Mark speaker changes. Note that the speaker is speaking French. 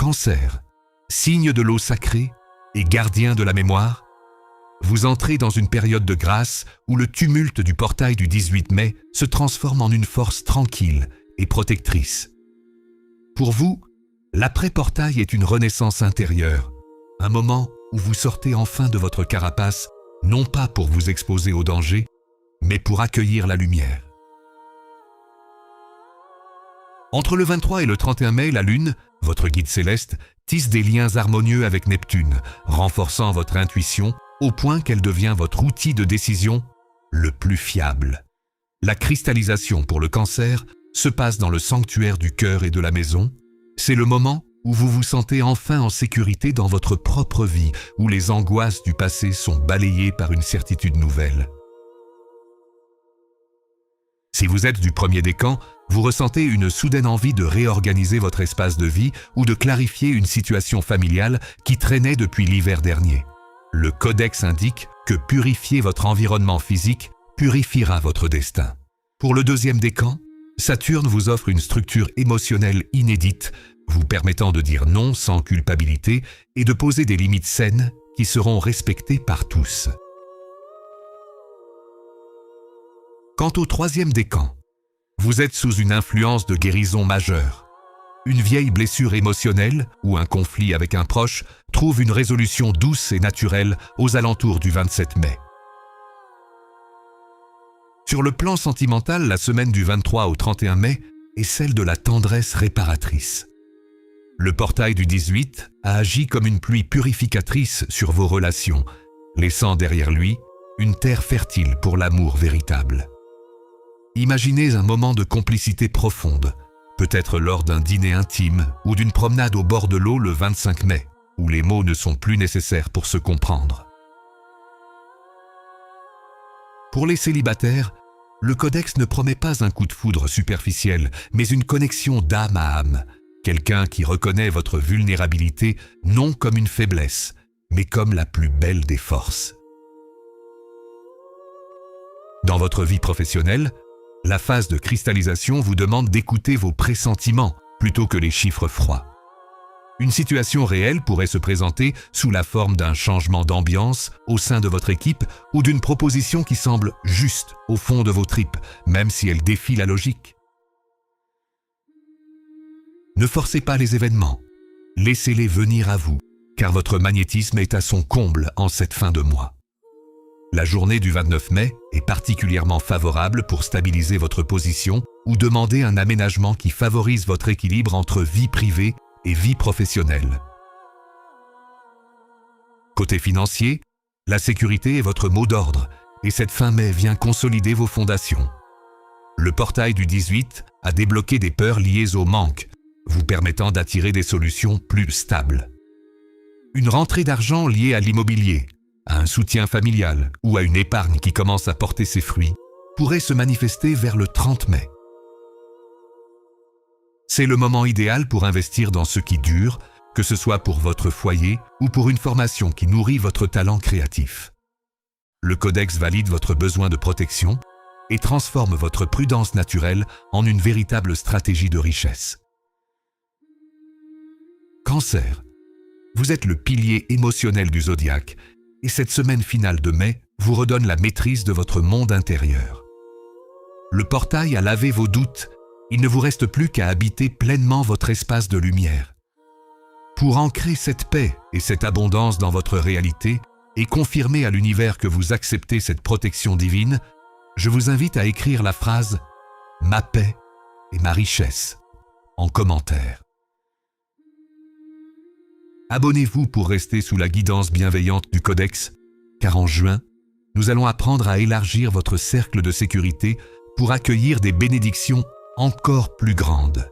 Speaker 1: Cancer, signe de l'eau sacrée et gardien de la mémoire, vous entrez dans une période de grâce où le tumulte du portail du 18 mai se transforme en une force tranquille et protectrice. Pour vous, l'après-portail est une renaissance intérieure, un moment où vous sortez enfin de votre carapace, non pas pour vous exposer au danger, mais pour accueillir la lumière. Entre le 23 et le 31 mai, la Lune, votre guide céleste, tisse des liens harmonieux avec Neptune, renforçant votre intuition au point qu'elle devient votre outil de décision le plus fiable. La cristallisation pour le Cancer se passe dans le sanctuaire du cœur et de la maison. C'est le moment où vous vous sentez enfin en sécurité dans votre propre vie, où les angoisses du passé sont balayées par une certitude nouvelle. Si vous êtes du premier décan, vous ressentez une soudaine envie de réorganiser votre espace de vie ou de clarifier une situation familiale qui traînait depuis l'hiver dernier. Le codex indique que purifier votre environnement physique purifiera votre destin. Pour le deuxième décan, Saturne vous offre une structure émotionnelle inédite, vous permettant de dire non sans culpabilité et de poser des limites saines qui seront respectées par tous. Quant au troisième décan, vous êtes sous une influence de guérison majeure. Une vieille blessure émotionnelle ou un conflit avec un proche trouve une résolution douce et naturelle aux alentours du 27 mai. Sur le plan sentimental, la semaine du 23 au 31 mai est celle de la tendresse réparatrice. Le portail du 18 a agi comme une pluie purificatrice sur vos relations, laissant derrière lui une terre fertile pour l'amour véritable. Imaginez un moment de complicité profonde, peut-être lors d'un dîner intime ou d'une promenade au bord de l'eau le 25 mai, où les mots ne sont plus nécessaires pour se comprendre. Pour les célibataires, le codex ne promet pas un coup de foudre superficiel, mais une connexion d'âme à âme, quelqu'un qui reconnaît votre vulnérabilité non comme une faiblesse, mais comme la plus belle des forces. Dans votre vie professionnelle, la phase de cristallisation vous demande d'écouter vos pressentiments plutôt que les chiffres froids. Une situation réelle pourrait se présenter sous la forme d'un changement d'ambiance au sein de votre équipe ou d'une proposition qui semble juste au fond de vos tripes, même si elle défie la logique. Ne forcez pas les événements, laissez-les venir à vous, car votre magnétisme est à son comble en cette fin de mois. La journée du 29 mai est particulièrement favorable pour stabiliser votre position ou demander un aménagement qui favorise votre équilibre entre vie privée et vie professionnelle. Côté financier, la sécurité est votre mot d'ordre et cette fin mai vient consolider vos fondations. Le portail du 18 a débloqué des peurs liées au manque, vous permettant d'attirer des solutions plus stables. Une rentrée d'argent liée à l'immobilier, à un soutien familial ou à une épargne qui commence à porter ses fruits pourrait se manifester vers le 30 mai. C'est le moment idéal pour investir dans ce qui dure, que ce soit pour votre foyer ou pour une formation qui nourrit votre talent créatif. Le codex valide votre besoin de protection et transforme votre prudence naturelle en une véritable stratégie de richesse. Cancer, vous êtes le pilier émotionnel du zodiaque et cette semaine finale de mai vous redonne la maîtrise de votre monde intérieur. Le portail a lavé vos doutes, il ne vous reste plus qu'à habiter pleinement votre espace de lumière. Pour ancrer cette paix et cette abondance dans votre réalité et confirmer à l'univers que vous acceptez cette protection divine, je vous invite à écrire la phrase « Ma paix et ma richesse » en commentaire. Abonnez-vous pour rester sous la guidance bienveillante du codex, car en juin, nous allons apprendre à élargir votre cercle de sécurité pour accueillir des bénédictions encore plus grandes.